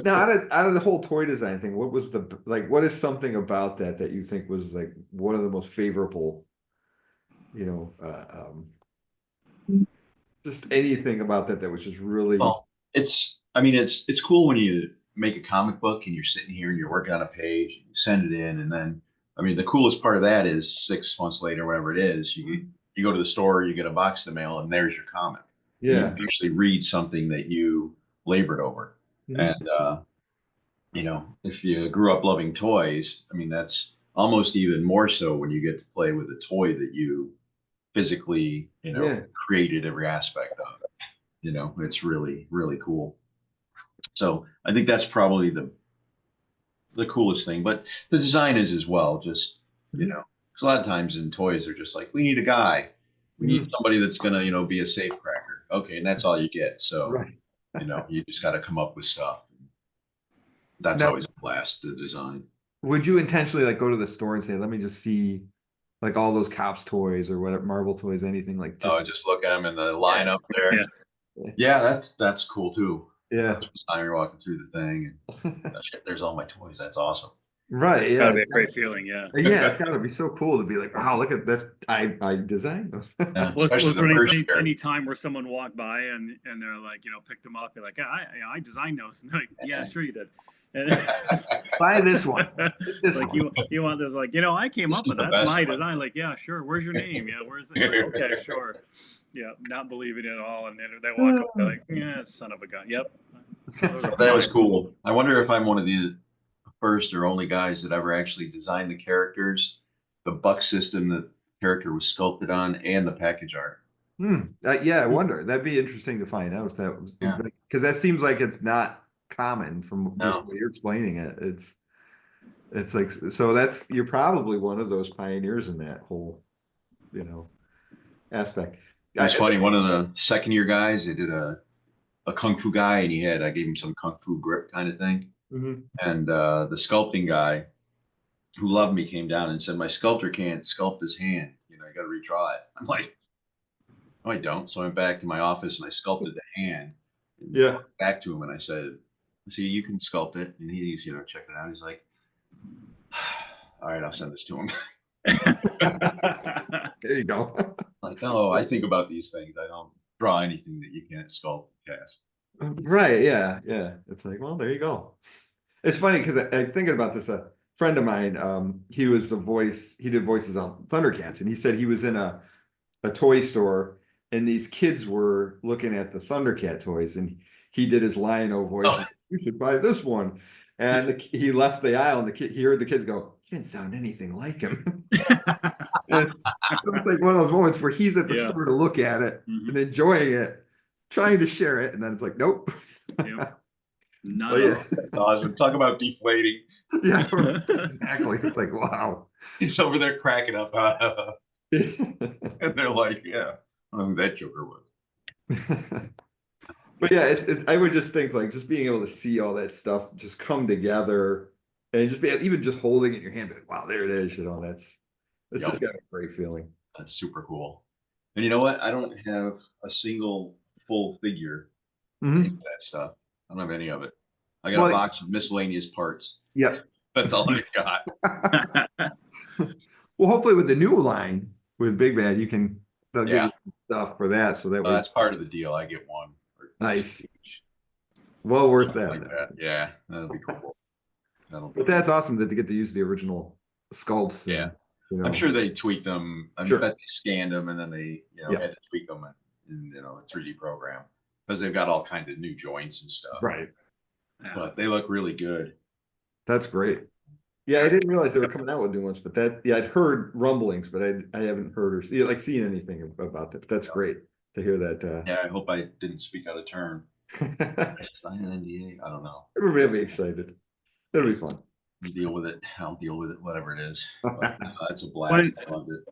A: Now, out of the whole toy design thing, what was what is something about that you think was like one of the most favorable, you know, just anything about that was just really,
C: well, it's cool when you make a comic book and you're sitting here and you're working on a page and you send it in, and then the coolest part of that is 6 months later, whatever it is, you go to the store, you get a box in the mail, and there's your comic. You
A: yeah.
C: actually read something that you labored over.
A: Mhm.
C: And if you grew up loving toys, that's almost even more so when you get to play with a toy that you physically,
A: Yeah.
C: created every aspect of it. It's really, really cool. So I think that's probably the coolest thing. But the design is as well. Just
A: Mhm.
C: 'cause a lot of times in toys they're just like, we need a guy, we need
A: Mhm.
C: somebody that's gonna be a safe cracker. Okay, and that's all you get. So
A: Right.
C: you just got to come up with stuff. That's
A: Now,
C: always a blast to design.
A: would you intentionally like go to the store and say, let me just see like all those cops toys or whatever, Marvel toys, anything like
C: Oh,
A: just,
C: just look at them in the
A: yeah.
C: line up there.
B: Yeah.
C: Yeah, that's cool too.
A: Yeah.
C: You're walking through the thing, and oh, shit, there's all my toys. That's awesome.
A: Right.
B: It's
A: Yeah.
B: gotta be a great feeling, yeah.
A: Yeah. It's got to be so cool to be like, wow, look at that. I designed those.
C: Yeah,
B: Was
C: especially
B: there
C: the first year.
B: any time where someone walked by and they're like, you know, picked them up, you're like, I designed those, and they're like, yeah, sure you did. And
A: Buy this one. This
B: like
A: one.
B: you want this, like, you know, I came
C: This
B: up
C: is
B: with
C: the
B: that's
C: best
B: my
C: one.
B: design. Like, yeah, sure. Where's your name? Yeah, where's it? Like, okay, sure. Yeah, not believing it at all, and then they walk up, they're like, yeah, son of a gun. Yep. Those are
C: That was
B: mine.
C: cool. I wonder if I'm one of the first or only guys that ever actually designed the characters, the buck system that the character was sculpted on, and the package art.
A: Yeah, I wonder. That'd be interesting to find out if that was
C: Yeah.
A: because that seems like it's not common from just
C: No.
A: what you're explaining it. It's like so that's you're probably one of those pioneers in that whole, you know, aspect.
C: It was funny. One of the second year guys, they did a kung fu guy, and I gave him some kung fu grip kind of thing.
A: Mhm.
C: And the sculpting guy who loved me came down and said, "My sculptor can't sculpt his hand. You know, I got to redraw it." I'm like, "No, I don't." So I went back to my office and I sculpted the hand. And
A: Yeah.
C: back to him and I said, "See, you can sculpt it." And he's, checking it out. He's like, "All right, I'll send this to him."
A: There you go.
C: Like, oh, I think about these things. I don't draw anything that you can't sculpt and cast.
A: Right. Yeah. Yeah. It's like, well, there you go. It's funny because I'm thinking about this. A friend of mine, he was the voice, he did voices on Thundercats, and he said he was in a toy store and these kids were looking at the Thundercat toys and he did his Lion-O voice.
C: Oh.
A: You should buy this one. And he left the aisle and he heard the kids go, he didn't sound anything like him. And it's like one of those moments where he's at the
B: Yeah.
A: store to look at it
B: Mhm.
A: and enjoying it, trying to share it. And then it's like, nope.
B: Yep. Not
A: But
B: at
A: yeah,
B: all.
C: That's awesome. Talk about deflating.
A: yeah, exactly. It's like, wow.
C: He's over there cracking up. And they're like, yeah, I don't know who that Joker was.
A: But yeah, it's I would just think like just being able to see all that stuff just come together and just be even just holding it in your hand, like, wow, there it is, that's
C: Yep.
A: just got a great feeling.
C: That's super cool. And you know what? I don't have a single full figure of any of that stuff. I don't have any of it. I got a box of miscellaneous parts.
A: Yep.
C: That's all I got.
A: Well, hopefully with the new line with Big Bad, they'll give
C: Yeah.
A: you some stuff for that, so that way
C: That's part of the deal. I get one.
A: nice. Well worth that.
C: Like that. Yeah, that'll be cool.
A: But that's awesome that they get to use the original sculpts.
C: Yeah.
A: And,
C: I'm sure they tweaked them. I
A: Sure.
C: bet they scanned them and then they,
A: Yeah.
C: had to tweak them in a 3D program because they've got all kinds of new joints and stuff.
A: Right.
C: But they look really good.
A: That's great. Yeah, I didn't realize they were coming out with new ones, but I'd heard rumblings, but I haven't heard or like seen anything about that. But that's great to hear that.
C: Yeah, I hope I didn't speak out of turn. Sign an NDA. I don't know.
A: Everybody will be excited. It'll be fun.
C: Deal with it. I'll deal with it, whatever it is. But, it's a blast. I loved it.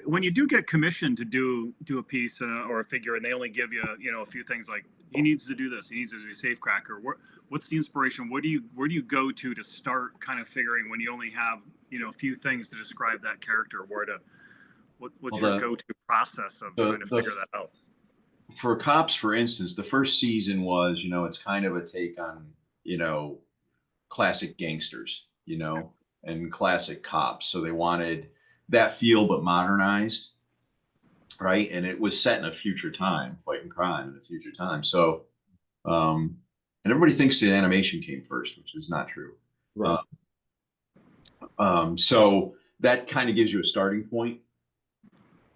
B: When you do get commissioned to do a piece or a figure, and they only give you a few things like he needs to do this, he needs to do a safe cracker. What's the inspiration? Where do you go to start kind of figuring when you only have a few things to describe that character? What's your go-to process of trying to figure that out?
C: For Cops, for instance, the first season was it's kind of a take on classic gangsters, and classic cops. So they wanted that feel, but modernized, right? And it was set in a future time, fighting crime in a future time. So, and everybody thinks the animation came first, which is not true.
A: Right.
C: So that kind of gives you a starting point.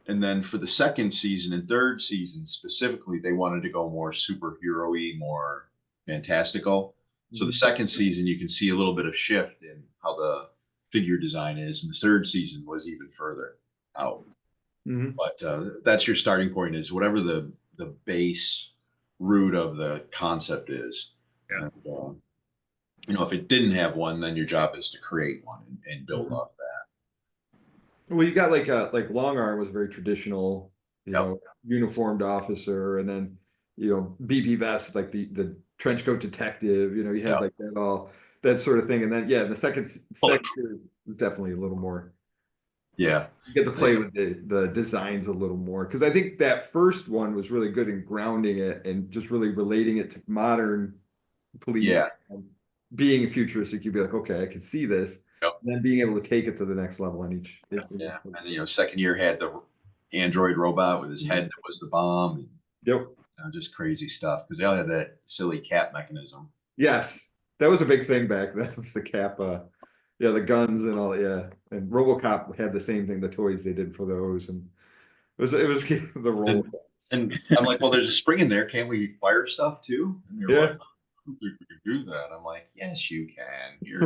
C: And then for the second season and third season specifically, they wanted to go more superhero-y, more fantastical. So the second season, you can see a little bit of shift in how the figure design is, and the third season was even further out.
A: Mm-hmm.
C: But that's your starting point, is whatever the base root of the concept is.
B: Yeah.
C: And, if it didn't have one, then your job is to create one and build off that.
A: Well, you got like Long Arm was very traditional, uniformed officer, and then BP vest, like the trench coat detective. You had like that sort of thing, and then the second series was definitely a little more
C: Yeah.
A: You get to play with the designs a little more because I think that first one was really good in grounding it and just really relating it to modern police.
C: Yeah.
A: Being futuristic, you'd be like, okay, I can see this.
C: Yep.
A: And then being able to take it to the next level on each.
C: Yeah. And you know, second year had the android robot with his head that was the bomb. And,
A: Yep.
C: you know, just crazy stuff because they all had that silly cap mechanism.
A: Yes, that was a big thing back then. Was the cap, yeah, the guns and all, yeah. And RoboCop had the same thing. The toys they did for those, and it was the roll.
C: And I'm like, well, there's a spring in there. Can't we fire stuff too? And they're
A: Yeah.
C: like, I don't think we can do that. I'm like, yes, you can. Here,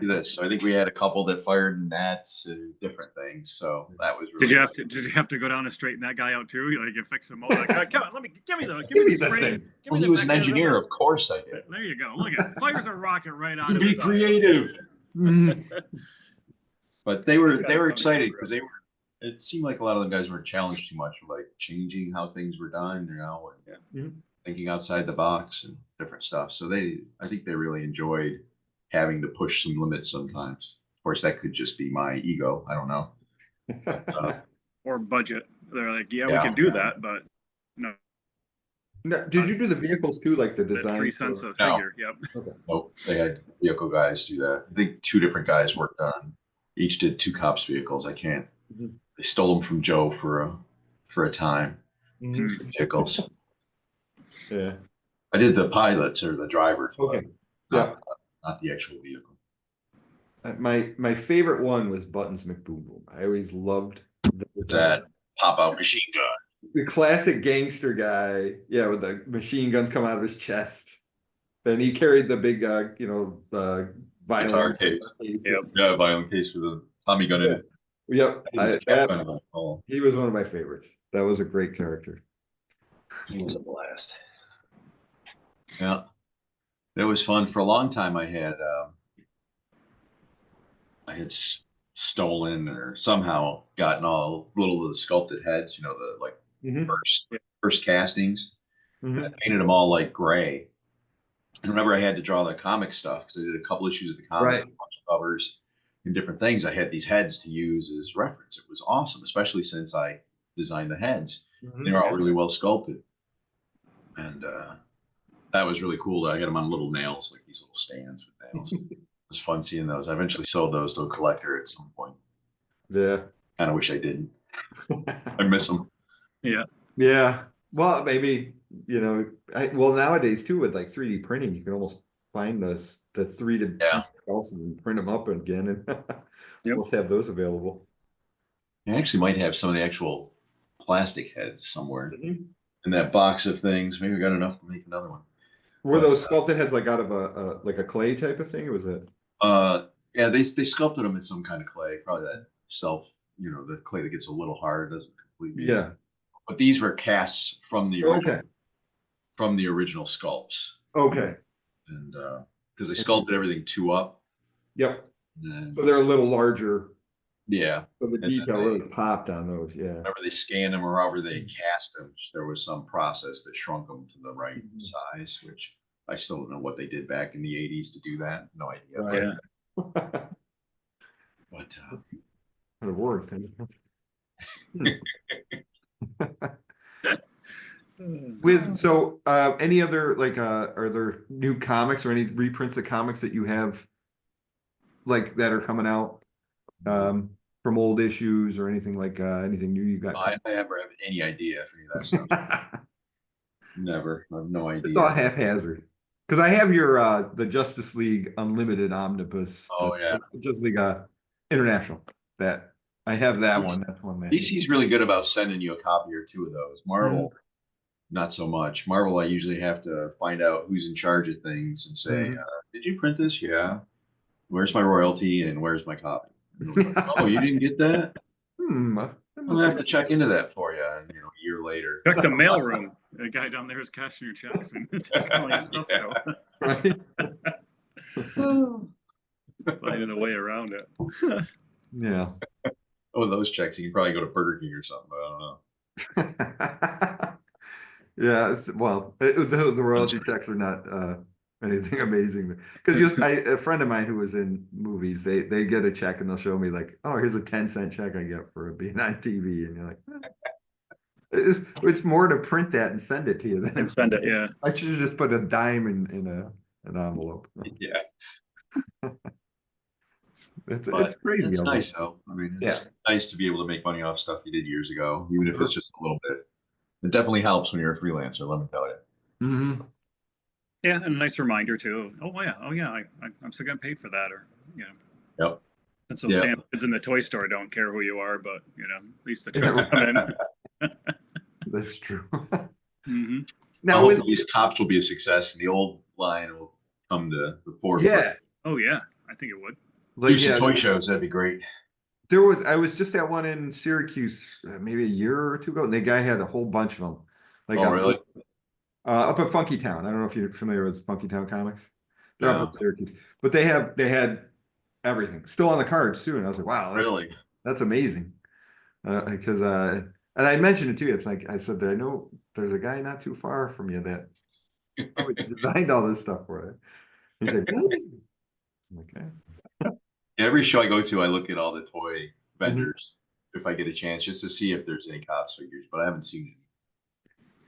C: do this. So I think we had a couple that fired nets and different things. So that was really
B: Did you have to go down and straighten that guy out too? Like you fix the motor. Like, come on, give me the spring.
A: thing.
B: Give
C: well,
B: me
C: he
B: the
C: was an
B: mechanism.
C: engineer, of course I did.
B: There you go. Look at it. Fires a rocket right out of
C: Be
B: his eye.
C: creative. But they were excited because
B: they
C: they were. It seemed like a lot of the guys weren't challenged too much, like changing how things were done, you know, and thinking outside the box and different stuff. So I think they really enjoyed having to push some limits sometimes. Of course, that could just be my ego. I don't know.
B: Or budget. They're like, yeah, we can do that, but no.
A: No, did you do the vehicles too, like the design?
B: 3 cents a figure. Yep.
A: Okay.
C: Nope, they had vehicle guys do that. I think 2 different guys worked on. Each did 2 cops vehicles. I can't. They stole them from Joe for a time. Vehicles.
A: Yeah.
C: I did the pilots or the drivers.
A: Okay.
C: Not the actual vehicle.
A: My favorite one was Buttons McBoom Boom. I always loved
C: that pop out machine gun.
A: The classic gangster guy, yeah, with the machine guns come out of his chest. And he carried the big, violent
C: guitar case.
A: Yep.
C: Yeah, violent case with a Tommy gun in it.
A: Yep.
C: Oh.
A: He was one of my favorites. That was a great character.
C: He was a blast. Yeah. It was fun. For a long time I had stolen or somehow gotten all little of the sculpted heads, you know, the like first castings. I painted them all like gray. And remember, I had to draw the comic stuff because I did a couple issues of the comic, a bunch of covers and different things. I had these heads to use as reference. It was awesome, especially since I designed the heads. They were all really well sculpted. And that was really cool. I got them on little nails, like these little stands with nails. It was fun seeing those. I eventually sold those to a collector at some point.
A: Yeah.
C: Kind of wish I didn't. I miss them.
B: Yeah.
A: Yeah. Well, maybe, nowadays too, with like 3D printing, you can almost find the 3D and print them up again and almost have those available.
C: I actually might have some of the actual plastic heads somewhere in that box of things. Maybe I got enough to make another one.
A: Were those sculpted heads like out of a clay type of thing, or was it?
C: Yeah, they sculpted them in some kind of clay, probably that the clay that gets a little hard, doesn't completely.
A: Yeah.
C: But these were casts from the original sculpts.
A: Okay.
C: And because they sculpted everything 2 up.
A: Yep. So they're a little larger.
C: Yeah.
A: So the detail really popped on those. Yeah.
C: Whenever they scanned them or however they cast them, there was some process that shrunk them to the right size, which I still don't know what they did back in the 80s to do that. No idea.
A: Right.
C: But
A: it worked. Any other are there new comics or any reprints of comics that you have like that are coming out from old issues or anything like anything new you got?
C: I never have any idea for any of that stuff. Never. I have no idea.
A: It's all haphazard. Because I have your the Justice League Unlimited Omnibus.
C: Oh yeah.
A: Justice League International. That I have that one. That's one man.
C: DC's really good about sending you a copy or 2 of those. Marvel, not so much. Marvel, I usually have to find out who's in charge of things and say, did you print this? Yeah. Where's my royalty and where's my copy? Oh, you didn't get that? I'll have to check into that for you. And a year later.
B: Check the mailroom. The guy down there is cashing your checks and taking all your stuff still.
A: Right.
B: Finding a way around it.
A: Yeah.
C: Oh, those checks, you can probably go to Burger King or something, but I don't know.
A: Yeah, the royalty checks are not Anything amazing? Because a friend of mine who was in movies, they get a check and they'll show me like, oh, here's a 10-cent check I get for being on TV, and you're like, it's more to print that and send it to you than
B: And send it, yeah.
A: I should have just put a dime in an envelope.
C: Yeah,
A: It's
C: but
A: crazy.
C: it's nice though. I mean, it's
A: Yeah.
C: nice to be able to make money off stuff you did years ago, even if it's just a little bit. It definitely helps when you're a freelancer, let me tell you.
A: Hmm.
B: Yeah, and a nice reminder too. Oh yeah, I'm still getting paid for that, or you know,
C: Yep.
B: since those
C: Yeah.
B: damn kids in the toy store don't care who you are, but you know, at least the checks come in.
A: That's true.
B: Hmm.
A: Now
C: Hopefully
A: with
C: these cops will be a success and the old line will come to the forefront.
A: yeah,
B: Oh yeah, I think it would.
C: Do
A: like
C: some toy shows, that'd be great.
A: I was just at one in Syracuse maybe a year or two ago, and the guy had a whole bunch of them. Like
C: Oh, really?
A: up at Funky Town. I don't know if you're familiar with Funky Town Comics. They're up
C: No.
A: at Syracuse, but they had everything still on the cards too. And I was like, wow,
C: Really?
A: that's amazing. Because and I mentioned it too. It's like I said, I know there's a guy not too far from you that probably designed all this stuff for it. He's like, really? Okay.
C: Every show I go to, I look at all the toy
A: Mhm.
C: vendors if I get a chance, just to see if there's any cops figures, but I haven't seen any.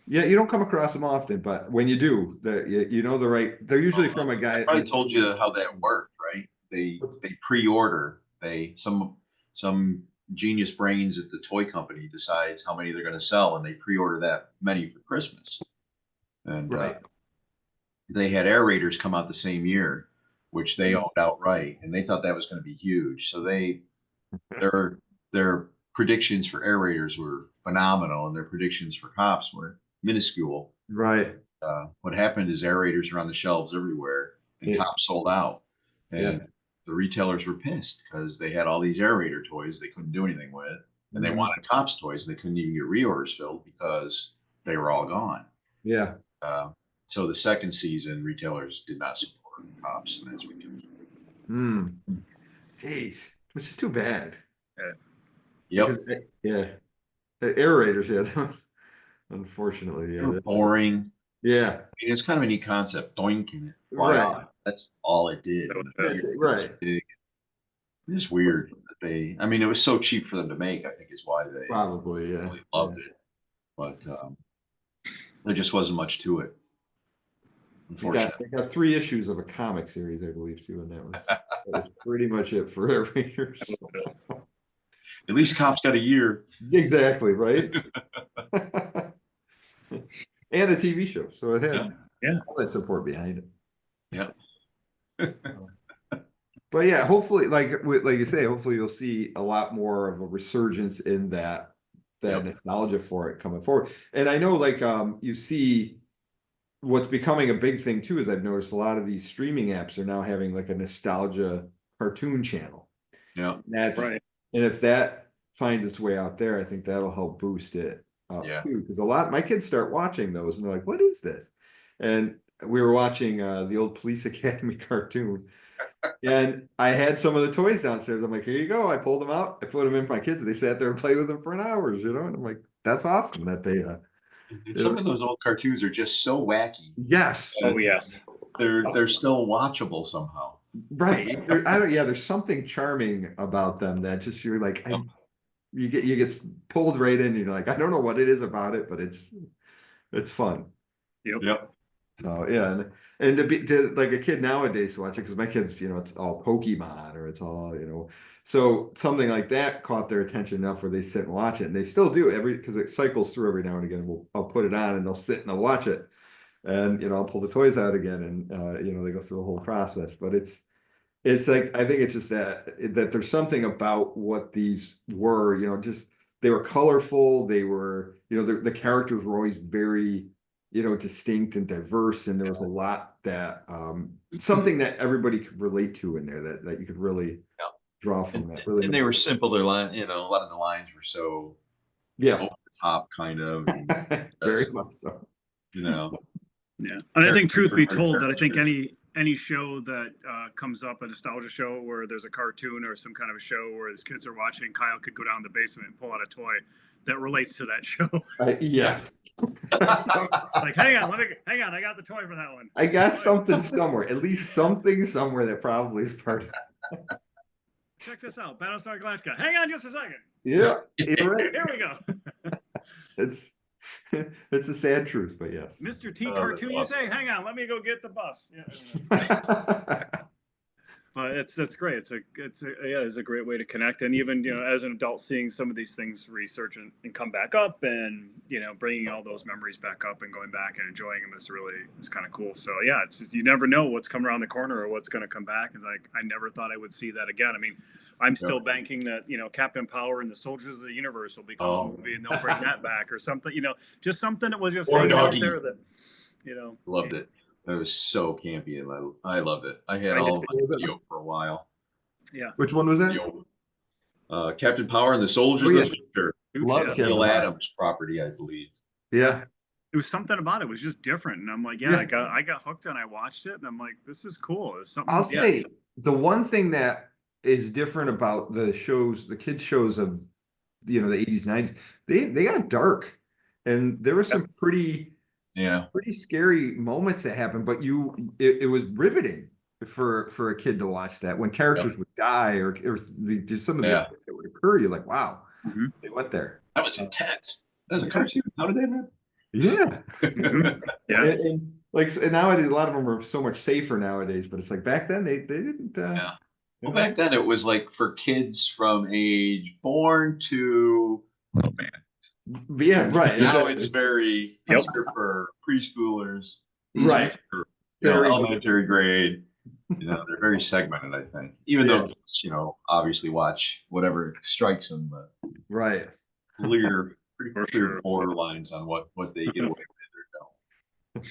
A: Yeah, you don't come across them often, but when you do, you know the right. They're usually from a
C: I
A: guy.
C: probably told you how that worked, right? They pre-order. Some genius brains at the toy company decides how many they're going to sell, and they pre-order that many for Christmas. And
A: Right.
C: they had aerators come out the same year, which they
A: Mm.
C: owned outright, and they thought that was going to be huge. So their predictions for aerators were phenomenal, and their predictions for cops were minuscule.
A: Right.
C: What happened is aerators are on the shelves everywhere, and
A: Yeah.
C: cops sold out.
A: Yeah.
C: And the retailers were pissed because they had all these aerator toys they couldn't do anything with, and they
A: Mhm.
C: wanted cops toys, and they couldn't even get reorders filled because they were all gone.
A: Yeah.
C: Uh, so the second season, retailers did not support cops, and that's what killed them.
A: Hmm. Jeez, which is too bad.
C: Yep.
A: Because yeah, the aerators, yeah, that was, unfortunately,
C: They
A: yeah,
C: were boring.
A: yeah,
C: I mean, it's kind of a neat concept. Doink and fly
A: right.
C: off. That's all it did.
B: That was
C: And the
B: it.
A: That's
C: gear
A: it,
C: was
A: right.
C: big. It's weird that I mean, it was so cheap for them to make, I think is why they
A: Probably, yeah.
C: really loved it. But there just wasn't much to it, unfortunately.
A: They got 3 issues of a comic series, I believe, too, and that was pretty much it for aerators.
C: At least cops got a year.
A: Exactly, right? And a TV show, so it
C: Yeah.
A: had
B: Yeah.
A: all that support behind it.
C: Yeah.
A: But yeah, hopefully, like you say, hopefully you'll see a lot more of a resurgence in that
C: Yep.
A: nostalgia for it coming forward. And I know, like, you see what's becoming a big thing too is I've noticed a lot of these streaming apps are now having like a nostalgia cartoon channel.
C: Yeah.
A: That's
B: Right.
A: and if that finds its way out there, I think that'll help boost it up
C: Yeah.
A: too. Because a lot my kids start watching those and they're like, "What is this?" And we were watching the old Police Academy cartoon, and I had some of the toys downstairs. I'm like, "Here you go." I pulled them out. I put them in for my kids, and they sat there and played with them for an hour. And I'm like, "That's awesome that they."
C: Some of those old cartoons are just so wacky.
A: Yes.
B: Oh yes.
C: They're still watchable somehow.
A: Right. I don't. Yeah. There's something charming about them that just you're like, you get pulled right in. And you're like, I don't know what it is about it, but it's fun.
B: Yep.
C: Yep.
A: So yeah, and to like a kid nowadays to watch it because my kids, it's all Pokemon or it's all so something like that caught their attention enough where they sit and watch it, and they still do because it cycles through every now and again. I'll put it on and they'll sit and they'll watch it, and I'll pull the toys out again, and they go through the whole process. But it's like I think it's just that there's something about what these were, just they were colorful. They were, the characters were always very, distinct and diverse, and there was a lot that something that everybody could relate to in there that you could really draw from that. Really,
C: And they were simple. Their line, a lot of the lines were so
A: yeah,
C: over the top, kind of.
A: very much so.
C: You know,
B: Yeah. And I think truth be
C: Characters are
B: told that I think
C: characters.
B: any show that comes up, a nostalgia show where there's a cartoon or some kind of a show where his kids are watching, Kyle could go down the basement and pull out a toy that relates to that show.
A: Yes.
B: Like, hang on, I got the toy for that one.
A: I got something somewhere, at least something somewhere that probably is part of that.
B: Check this out, Battlestar Galactica. Hang on just a second.
A: Yeah, you're right.
B: Here we go.
A: It's a sad truth, but yes.
B: Mr. T cartoon, you say? Hang on, let me go get the bus. Yeah. But that's great. It's a great way to connect, and even as an adult, seeing some of these things research and come back up, and bringing all those memories back up and going back and enjoying them is kind of cool. So yeah, you never know what's coming around the corner or what's going to come back. It's like I never thought I would see that again. I mean, I'm still banking that Captain Power and the Soldiers of the Universe will become a movie and they'll bring that back or something. Just something that was just hanging out there that
C: loved it. It was so campy, and I loved it. I had all my video for a while.
B: Yeah.
A: Which one was that?
C: Captain Power and the Soldiers.
A: Love
C: Neil Adams' property, I believe.
A: Yeah.
B: It was something about it. It was just different, and I'm like, I got hooked and I watched it, and I'm like, this is cool. It's something.
A: I'll say the one thing that is different about the shows, the kids shows of the 80s, 90s, they got dark, and there were some pretty scary moments that happened, but it was riveting for a kid to watch that when characters would die or just some of the that would occur. You're like, wow, they went there.
C: That was intense. That was a cartoon. How did that happen?
A: Yeah.
B: Yeah.
A: And nowadays, a lot of them are so much safer nowadays, but it's like back then they didn't.
C: Well, back then it was like for kids from age born to
A: Yeah, right.
C: Now it's very for preschoolers,
A: right?
C: For, elementary grade. They're very segmented. I think, even though obviously watch whatever strikes them, but
A: right.
C: Pretty clear borderlines on what they get away with or don't.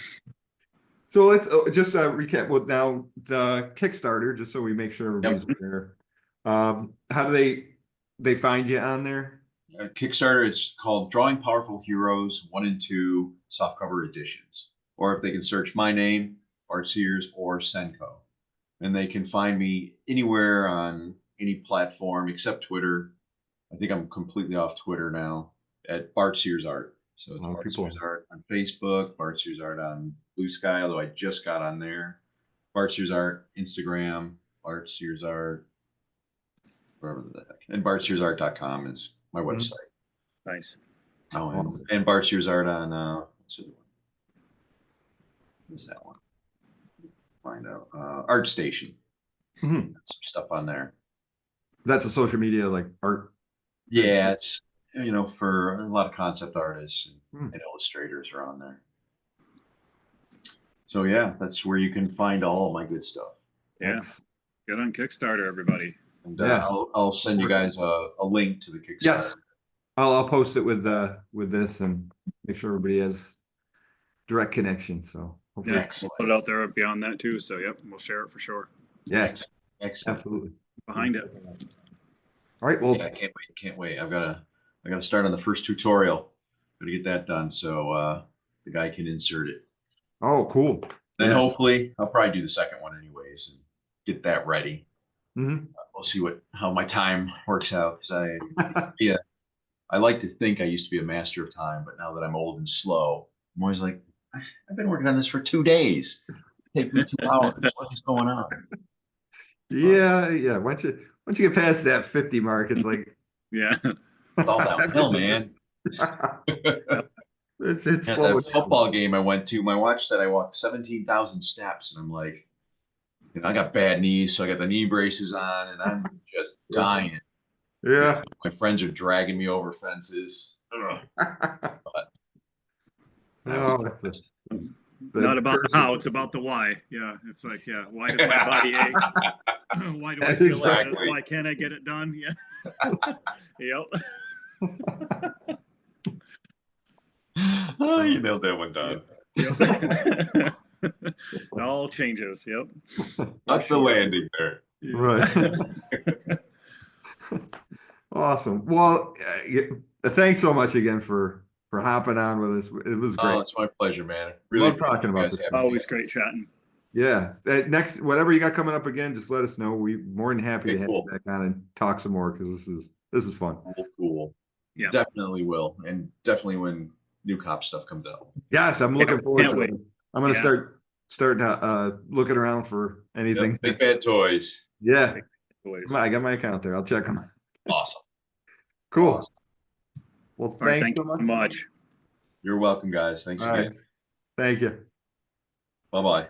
A: So let's just recap. Well, now the Kickstarter, just so we make sure everybody's aware. How do they find you on there?
C: Kickstarter is called Drawing Powerful Heroes 1 and 2 softcover editions, or if they can search my name, Bart Sears, or Senko, and they can find me anywhere on any platform except Twitter. I think I'm completely off Twitter now at Bart Sears Art. So it's Bart Sears Art on Facebook, Bart Sears Art on Blue Sky, although I just got on there. Bart Sears Art, Instagram, Bart Sears Art, wherever the heck. And BartSearsArt.com is my website.
B: Nice.
C: Oh, and Bart Sears Art on what's that one? Find out. ArtStation. Some stuff on there.
A: That's a social media like art.
C: Yeah, it's for a lot of concept artists and illustrators are on there. So yeah, that's where you can find all of my good stuff.
B: Yeah, get on Kickstarter, everybody.
C: And I'll send you guys a link to the Kickstarter.
A: Yes, I'll post it with this and make sure everybody has direct connection. So hopefully
B: we'll put it out there beyond that too. So we'll share it for sure.
A: Yeah,
C: excellent.
A: Absolutely
B: behind it.
A: All right. Well,
C: I can't wait. I gotta start on the first tutorial. Gotta get that done so the guy can insert it.
A: Oh, cool.
C: Then hopefully I'll probably do the second one anyways and get that ready. We'll see how my time works out, because I like to think I used to be a master of time, but now that I'm old and slow, I'm always like, I've been working on this for 2 days. It takes me 2 hours. What is going on?
A: Yeah. Once you get past that 50 mark, it's like
C: it's all downhill, man.
A: It's slow.
C: That football game I went to, my watch said I walked 17,000 steps, and I'm like, I got bad knees, so I got the knee braces on, and I'm just dying.
A: Yeah.
C: My friends are dragging me over fences. But
A: it's
B: not about the how, it's about the why. Yeah, it's like, why does my body ache? Why do I feel like this? Why can't I get it done? Yeah.
C: Oh, you nailed that one, Don.
B: Yep. It all changes. Yep.
C: Not the landing there.
A: Right. Awesome. Well, thanks so much again for hopping on with us. It was great.
C: Oh, it's my pleasure, man. Really
A: love talking about this.
B: Always great chatting.
A: Yeah. Next, whatever you got coming up again, just let us know. We're more than happy to have
C: Cool.
A: you back on and talk some more because this is fun.
C: Cool.
B: Yeah.
C: Definitely will. And definitely when new cop stuff comes out.
A: Yes, I'm looking forward
B: Can't
A: to
B: wait.
A: it. I'm gonna
B: Yeah.
A: start looking around for anything.
C: Yep, Big Bad Toys.
A: Yeah,
B: Boys.
A: I got my account there. I'll check them.
C: Awesome.
A: Cool.
C: Awesome.
A: Well,
B: All right,
A: thanks
B: thank
A: so
B: you so
A: much.
B: much.
C: You're welcome, guys. Thanks
A: All
C: again.
A: right. Thank you.
C: Bye-bye.